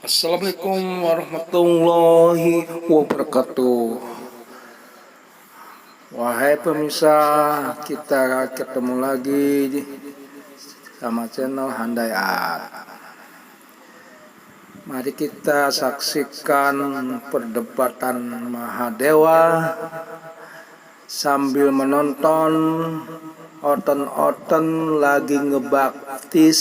Assalamualaikum warahmatullahi wabarakatuh. Wahai pemirsa, kita ketemu lagi sama channel Handai Art. Mari kita saksikan perdebatan Mahadewa sambil menonton oten-oten lagi ngebaptis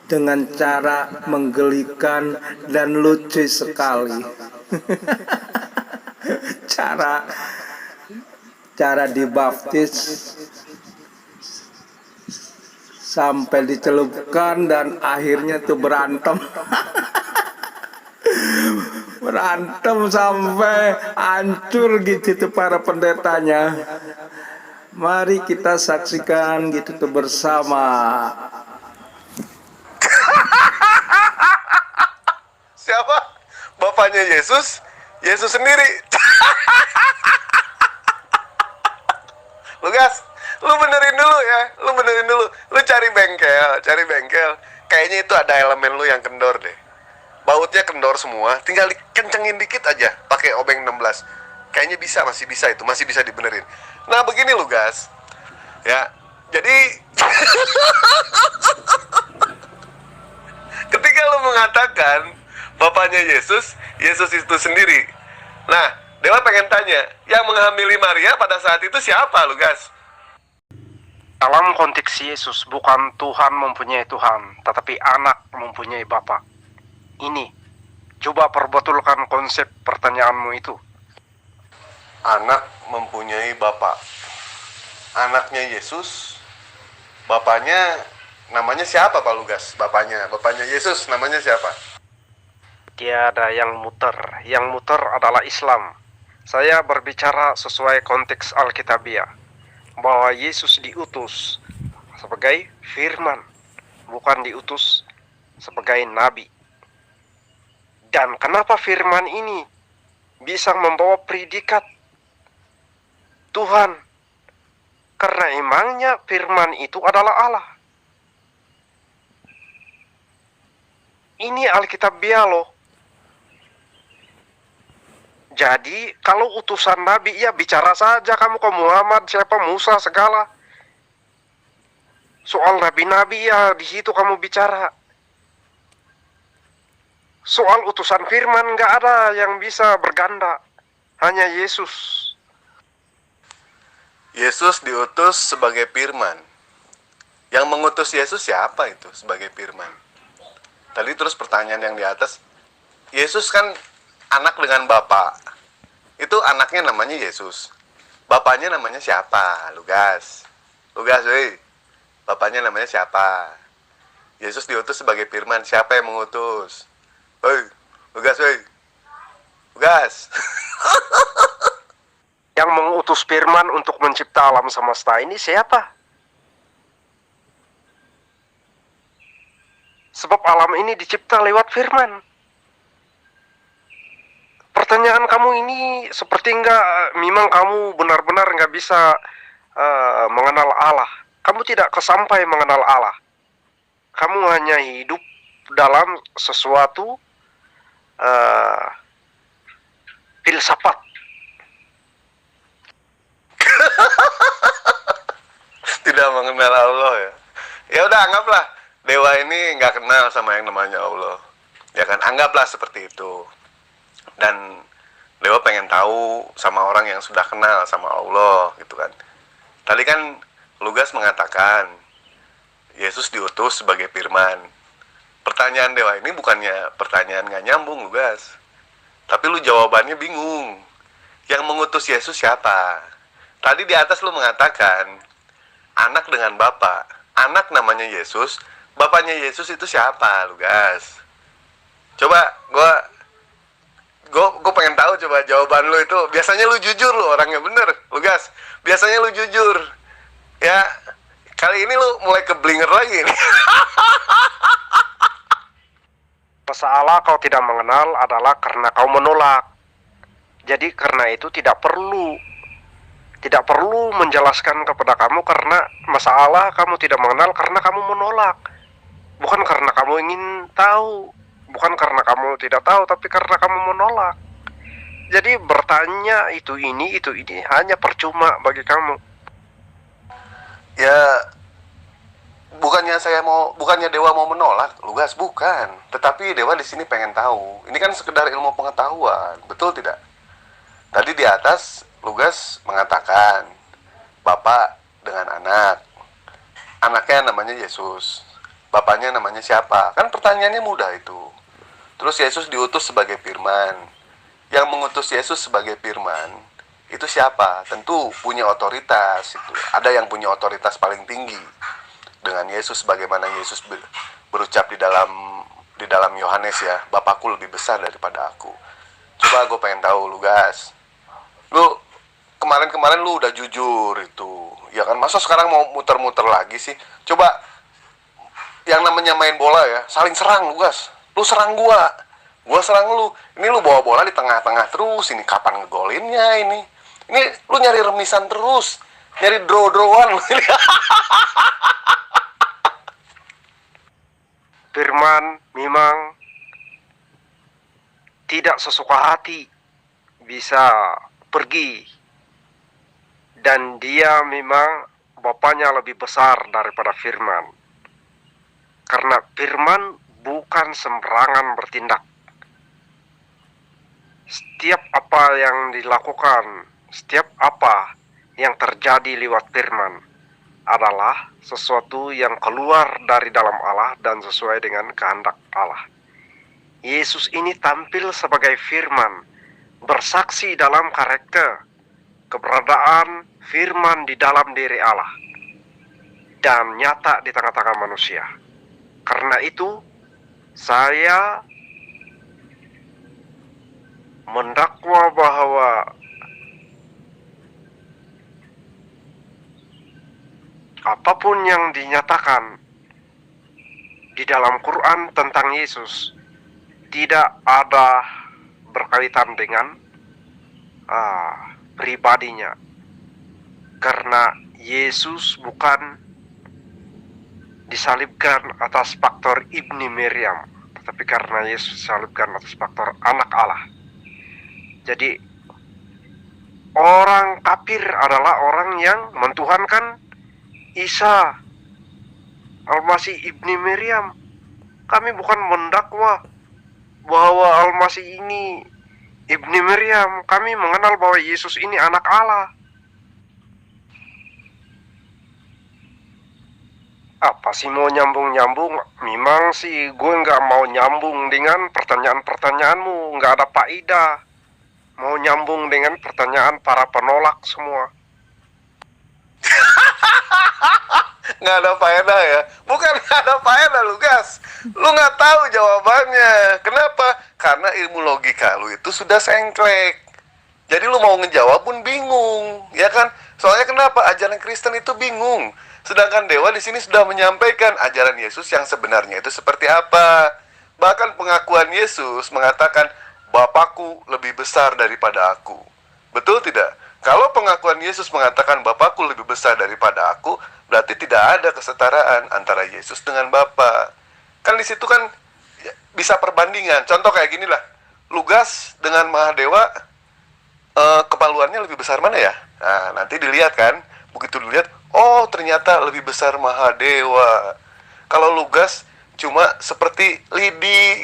dengan cara menggelikan dan lucu sekali. cara dibaptis sampai dicelupkan dan akhirnya tuh berantem. Berantem sampai hancur gitu tuh para pendetanya. Mari kita saksikan gitu tuh bersama. Siapa? Bapaknya Yesus? Yesus sendiri. Lukas, lu benerin dulu ya. Lu cari bengkel. Kayaknya itu ada elemen lu yang kendor deh. Bautnya kendor semua, tinggal dikencengin dikit aja pakai obeng 16. Kayaknya masih bisa dibenerin. Nah, begini Lukas. Ya. Jadi ketika lu mengatakan Bapaknya Yesus itu sendiri. Nah, Dewa pengen tanya, yang menghamili Maria pada saat itu siapa, Lukas? Dalam konteks Yesus, bukan Tuhan mempunyai Tuhan, tetapi anak mempunyai Bapa. Ini, coba perbetulkan konsep pertanyaanmu itu. Anak mempunyai Bapa. Anaknya Yesus, Bapaknya namanya siapa, Pak Lukas? Bapaknya Yesus namanya siapa? Tiada yang muter. Yang muter adalah Islam. Saya berbicara sesuai konteks Alkitabiah, bahwa Yesus diutus sebagai firman, bukan diutus sebagai nabi. Dan kenapa firman ini bisa membawa predikat Tuhan? Karena emangnya firman itu adalah Allah. Ini Alkitabiah loh. Jadi kalau utusan Nabi, ya bicara saja kamu ke Muhammad, siapa Musa segala. Soal Nabi-Nabi ya di situ kamu bicara. Soal utusan firman nggak ada yang bisa berganda, hanya Yesus. Yesus diutus sebagai firman. Yang mengutus Yesus siapa itu sebagai firman? Tadi terus pertanyaan yang di atas, Yesus kan anak dengan Bapa. Itu anaknya namanya Yesus. Bapaknya namanya siapa? Lukas, weh. Bapaknya namanya siapa? Yesus diutus sebagai firman. Siapa yang mengutus? Hei, Lukas, weh. Lukas. Yang mengutus firman untuk mencipta alam semesta ini siapa? Sebab alam ini dicipta lewat firman. Pertanyaan kamu ini seperti memang kamu benar-benar nggak bisa mengenal Allah. Kamu tidak kesampai mengenal Allah. Kamu hanya hidup dalam sesuatu filsafat. Tidak mengenal Allah ya. Ya udah, anggaplah Dewa ini nggak kenal sama yang namanya Allah. Ya kan, anggaplah seperti itu. Dan Dewa pengen tahu sama orang yang sudah kenal sama Allah gitu kan. Tadi kan Lugas mengatakan Yesus diutus sebagai firman. Pertanyaan Dewa ini bukannya pertanyaan nggak nyambung, Lugas. Tapi lu jawabannya bingung. Yang mengutus Yesus siapa? Tadi di atas lu mengatakan anak dengan Bapa. Anak namanya Yesus. Bapaknya Yesus itu siapa, Lugas? Coba gue pengen tahu coba jawaban lu itu. Biasanya lu jujur, lu orangnya bener, Lugas. Biasanya lu jujur. Ya, kali ini lu mulai keblinger lagi nih. Masalah kau tidak mengenal adalah karena kau menolak. Jadi karena itu tidak perlu menjelaskan kepada kamu, karena masalah kamu tidak mengenal karena kamu menolak, bukan karena kamu ingin tahu. bukan karena kamu tidak tahu, tapi karena kamu menolak. Jadi bertanya itu ini hanya percuma bagi kamu. Ya, bukannya Dewa mau menolak, Lugas, bukan. Tetapi Dewa di sini pengen tahu. Ini kan sekedar ilmu pengetahuan, betul tidak? Tadi di atas Lugas mengatakan bapak dengan anak. Anaknya namanya Yesus. Bapaknya namanya siapa? Kan pertanyaannya mudah itu. Terus Yesus diutus sebagai firman. Yang mengutus Yesus sebagai firman itu siapa? Tentu punya otoritas itu. Ada yang punya otoritas paling tinggi. Dengan Yesus, bagaimana Yesus berucap di dalam Yohanes ya, Bapakku lebih besar daripada aku. Coba gue pengen tahu, Lugas. Lu kemarin lu udah jujur itu, ya kan? Masa sekarang mau muter-muter lagi sih? Coba yang namanya main bola ya, saling serang, Lugas. Lu serang gua serang lu. Ini lu bawa bola di tengah-tengah terus. Ini kapan ngegolinnya ini? Ini lu nyari remisan terus, nyari draw-drawan. Firman memang tidak sesuka hati bisa pergi, dan dia memang bapaknya lebih besar daripada Firman, karena Firman bukan sembarangan bertindak. Setiap apa yang dilakukan, setiap apa yang terjadi lewat Firman adalah sesuatu yang keluar dari dalam Allah dan sesuai dengan kehendak Allah. Yesus ini tampil sebagai Firman, bersaksi dalam karakter keberadaan Firman di dalam diri Allah dan nyata di tengah-tengah manusia. Karena itu saya mendakwa bahwa apapun yang dinyatakan di dalam Quran tentang Yesus tidak ada berkaitan dengan pribadinya, karena Yesus bukan disalibkan atas faktor Ibni Maryam, tetapi karena Yesus disalibkan atas faktor anak Allah. Jadi orang kafir adalah orang yang mentuhankan Isa Al-Masih Ibni Maryam. Kami bukan mendakwa bahwa Al-Masih ini Ibni Maryam. Kami mengenal bahwa Yesus ini anak Allah. Apa sih mau nyambung-nyambung? Memang sih gue nggak mau nyambung dengan pertanyaan-pertanyaanmu. Nggak ada faedah. Mau nyambung dengan pertanyaan para penolak semua. Nggak ada faedah ya? Bukan nggak ada faedah, Lugas. Lu nggak tahu jawabannya. Kenapa? Karena ilmu logika lu itu sudah sengklek. Jadi lu mau ngejawab pun bingung, ya kan? Soalnya kenapa? Ajaran Kristen itu bingung. Sedangkan Dewa di sini sudah menyampaikan ajaran Yesus yang sebenarnya itu seperti apa. Bahkan pengakuan Yesus mengatakan, Bapakku lebih besar daripada aku. Betul tidak? Kalau pengakuan Yesus mengatakan Bapakku lebih besar daripada aku, berarti tidak ada kesetaraan antara Yesus dengan Bapa. Kan di situ kan bisa perbandingan. Contoh kayak gini lah. Lugas dengan Mahadewa, kepaluannya lebih besar mana ya? Nah, nanti dilihat kan. Begitu dilihat, oh ternyata lebih besar Mahadewa. Kalau Lugas cuma seperti lidi.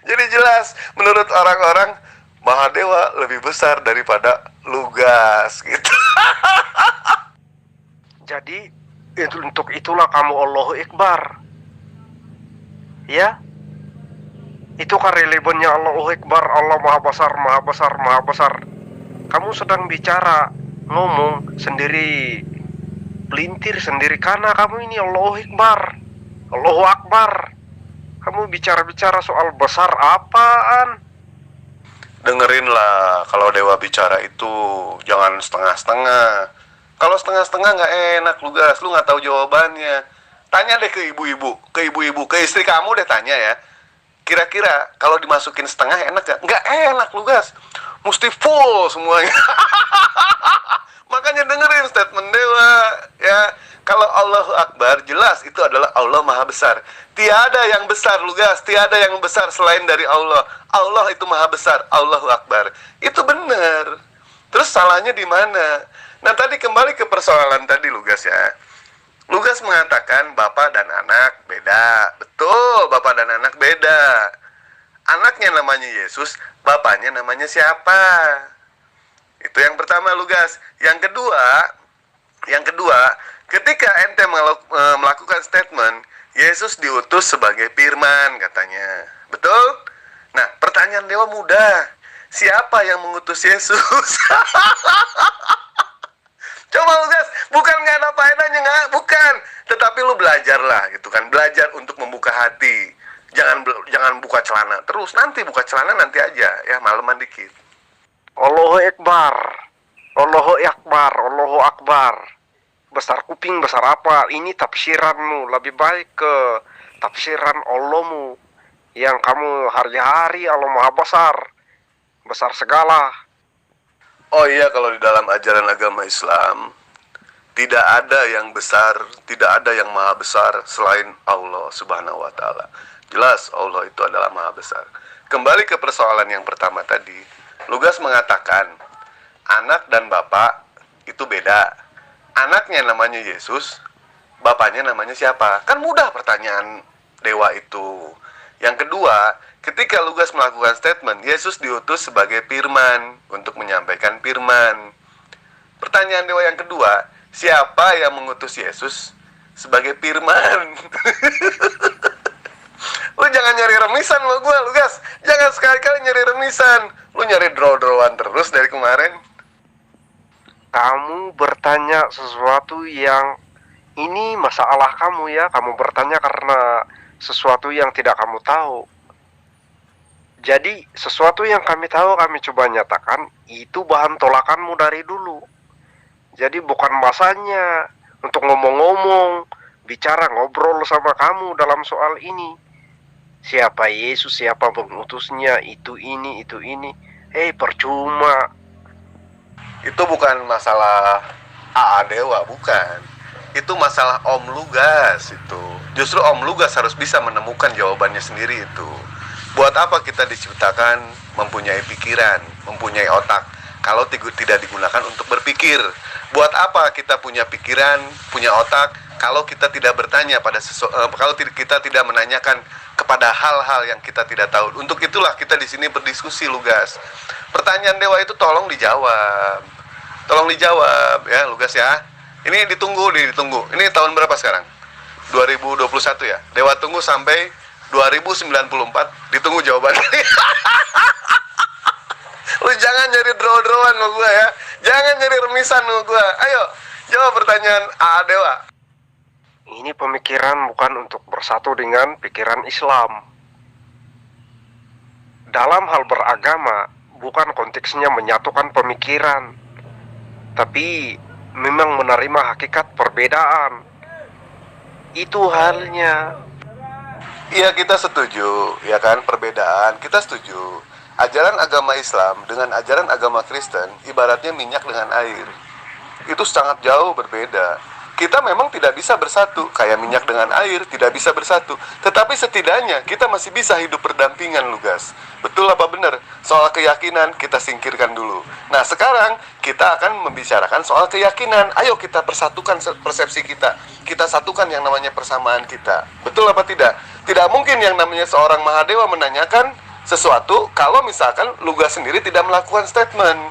Jadi jelas, menurut orang-orang Mahadewa lebih besar daripada Lugas gitu. Jadi untuk itulah kamu Allahu Akbar. Ya, itu kan relevannya Allahu Akbar, Allah Maha Besar, Maha Besar, Maha Besar. Kamu sedang bicara, ngomong sendiri, pelintir sendiri, karena kamu ini Allahu Akbar, Allahu Akbar. Kamu bicara-bicara soal besar apaan? Dengerin lah, kalau Dewa bicara itu jangan setengah-setengah. Kalau setengah-setengah nggak enak, Lugas. Lu nggak tahu jawabannya. Tanya deh ke ibu-ibu, ke istri kamu deh tanya ya. Kira-kira kalau dimasukin setengah enak gak? Nggak enak, Lugas. Mesti full semuanya. Makanya dengerin statement Dewa ya. Kalau Allahu Akbar jelas itu adalah Allah Maha Besar. Tiada yang besar Lugas, tiada yang besar selain dari Allah. Allah itu Maha Besar, Allahu Akbar. Itu benar. Terus salahnya di mana? Nah, tadi kembali ke persoalan tadi Lugas ya. Lugas mengatakan bapak dan anak beda. Betul, bapak dan anak beda. Anaknya namanya Yesus, bapaknya namanya siapa? Itu yang pertama Lugas. Yang kedua, ketika ente melakukan statement Yesus diutus sebagai firman katanya. Betul? Nah, pertanyaan Dewa mudah. Siapa yang mengutus Yesus? Coba Lugas, bukan nggak ada faedahnya, nggak, bukan. Tetapi lu belajarlah gitu kan, belajar untuk membuka hati. Jangan buka celana terus, nanti buka celana nanti aja ya, maleman dikit. Allahu Akbar, Allahu Akbar, Allahu Akbar. Besar kuping, besar apa? Ini tafsiranmu. Lebih baik ke tafsiran Allahmu yang kamu hari-hari Allah Maha Besar, besar segala. Oh iya, kalau di dalam ajaran agama Islam tidak ada yang besar, tidak ada yang maha besar selain Allah Subhanahu wa taala. Jelas Allah itu adalah maha besar. Kembali ke persoalan yang pertama tadi, Lugas mengatakan anak dan bapak itu beda. Anaknya namanya Yesus, bapaknya namanya siapa? Kan mudah pertanyaan Dewa itu. Yang kedua, ketika Lugas melakukan statement, Yesus diutus sebagai firman untuk menyampaikan firman. Pertanyaan Dewa yang kedua, siapa yang mengutus Yesus sebagai firman? Lu jangan nyari remisan sama gue, Lugas. Jangan sekali-kali nyari remisan. Lu nyari draw-drawan terus dari kemarin. Kamu bertanya sesuatu yang ini masalah kamu ya. Kamu bertanya karena sesuatu yang tidak kamu tahu. Jadi sesuatu yang kami tahu kami coba nyatakan. Itu bahan tolakanmu dari dulu. Jadi bukan masanya untuk ngomong-ngomong, bicara, ngobrol sama kamu dalam soal ini. Siapa Yesus, siapa pengutusnya, itu ini. Percuma. Itu bukan masalah AA Dewa, bukan. Itu masalah Om Lugas itu. Justru Om Lugas harus bisa menemukan jawabannya sendiri itu. Buat apa kita diciptakan mempunyai pikiran, mempunyai otak, kalau tidak digunakan untuk berpikir? Buat apa kita punya pikiran, punya otak, kalau kita tidak bertanya kalau kita tidak menanyakan kepada hal-hal yang kita tidak tahu? Untuk itulah kita di sini berdiskusi, Lugas. Pertanyaan Dewa itu tolong dijawab. Tolong dijawab ya, Lugas ya. Ini ditunggu. Ini tahun berapa sekarang? 2021 ya. Dewa tunggu sampai 2094. Ditunggu jawabannya. Lu jangan nyari draw-drawan sama gue ya. Jangan nyari remisan sama gue. Ayo, jawab pertanyaan AA Dewa. Ini pemikiran bukan untuk bersatu dengan pikiran Islam. Dalam hal beragama, bukan konteksnya menyatukan pemikiran, tapi memang menerima hakikat perbedaan. Itu halnya. Iya, kita setuju, ya kan, perbedaan, kita setuju. Ajaran agama Islam dengan ajaran agama Kristen ibaratnya minyak dengan air. Itu sangat jauh berbeda. Kita memang tidak bisa bersatu, kayak minyak dengan air tidak bisa bersatu. Tetapi setidaknya kita masih bisa hidup berdampingan, Lugas. Betul apa benar? Soal keyakinan kita singkirkan dulu. Nah, sekarang kita akan membicarakan soal keyakinan. Ayo kita persatukan persepsi kita. Kita satukan yang namanya persamaan kita. Betul apa tidak? Tidak mungkin yang namanya seorang Mahadewa menanyakan sesuatu kalau misalkan Lugas sendiri tidak melakukan statement.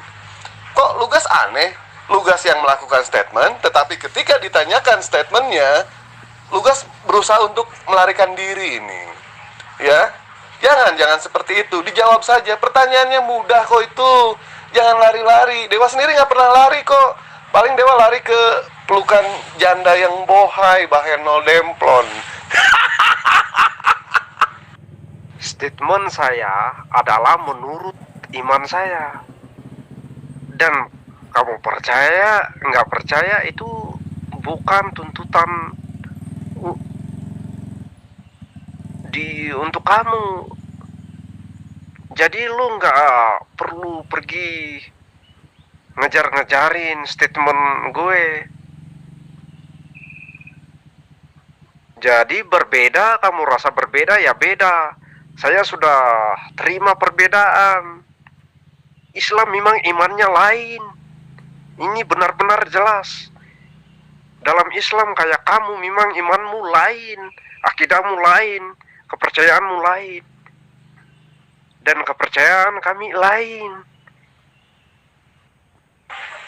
Kok Lugas aneh? Lugas yang melakukan statement, tetapi ketika ditanyakan statementnya, Lugas berusaha untuk melarikan diri ini. Ya, jangan seperti itu. Dijawab saja. Pertanyaannya mudah kok itu. Jangan lari-lari. Dewa sendiri nggak pernah lari kok. Paling Dewa lari ke pelukan janda yang bohai, bahenol demplon. Statement saya adalah menurut iman saya. Dan kamu percaya, nggak percaya itu bukan tuntutan untuk kamu. Jadi lu nggak perlu pergi ngejar-ngejarin statement gue. Jadi berbeda, kamu rasa berbeda, ya beda. Saya sudah terima perbedaan. Islam memang imannya lain. Ini benar-benar jelas. Dalam Islam kayak kamu memang imanmu lain, akidahmu lain, kepercayaanmu lain. Dan kepercayaan kami lain.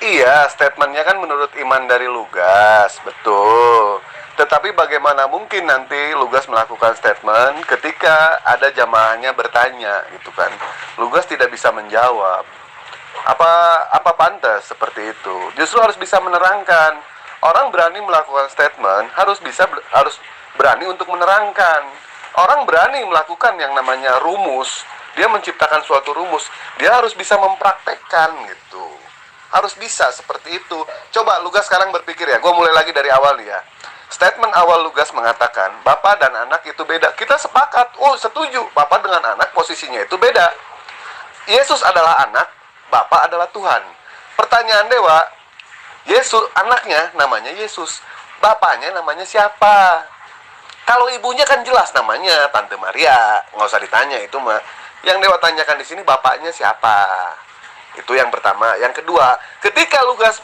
Iya, statementnya kan menurut iman dari Lugas, betul. Tetapi bagaimana mungkin nanti Lugas melakukan statement ketika ada jamaahnya bertanya, gitu kan? Lugas tidak bisa menjawab. Apa pantas seperti itu? Justru harus bisa menerangkan. Orang berani melakukan statement harus berani untuk menerangkan. Orang berani melakukan yang namanya rumus, dia menciptakan suatu rumus, dia harus bisa mempraktekkan gitu. Harus bisa seperti itu. Coba Lugas sekarang berpikir ya, gue mulai lagi dari awal ya. Statement awal Lugas mengatakan bapak dan anak itu beda. Kita sepakat, setuju, bapak dengan anak posisinya itu beda. Yesus adalah anak, bapak adalah Tuhan. Pertanyaan Dewa, Yesus anaknya namanya Yesus, bapaknya namanya siapa? Kalau ibunya kan jelas namanya Tante Maria, nggak usah ditanya itu mah. Yang Dewa tanyakan di sini bapaknya siapa? Itu yang pertama. Yang kedua, ketika Lukas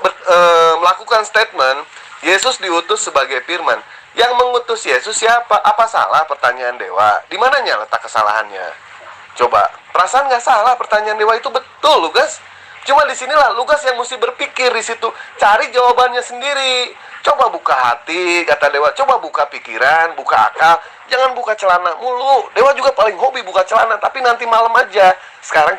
melakukan statement, Yesus diutus sebagai firman. Yang mengutus Yesus siapa? Apa salah pertanyaan Dewa? Di mananya letak kesalahannya? Coba, perasaan nggak salah pertanyaan Dewa itu betul, Lukas. Cuma di sinilah Lukas yang mesti berpikir di situ, cari jawabannya sendiri. Coba buka hati, kata Dewa. Coba buka pikiran, buka akal. Jangan buka celana mulu. Dewa juga paling hobi buka celana, tapi nanti malam aja. Sekarang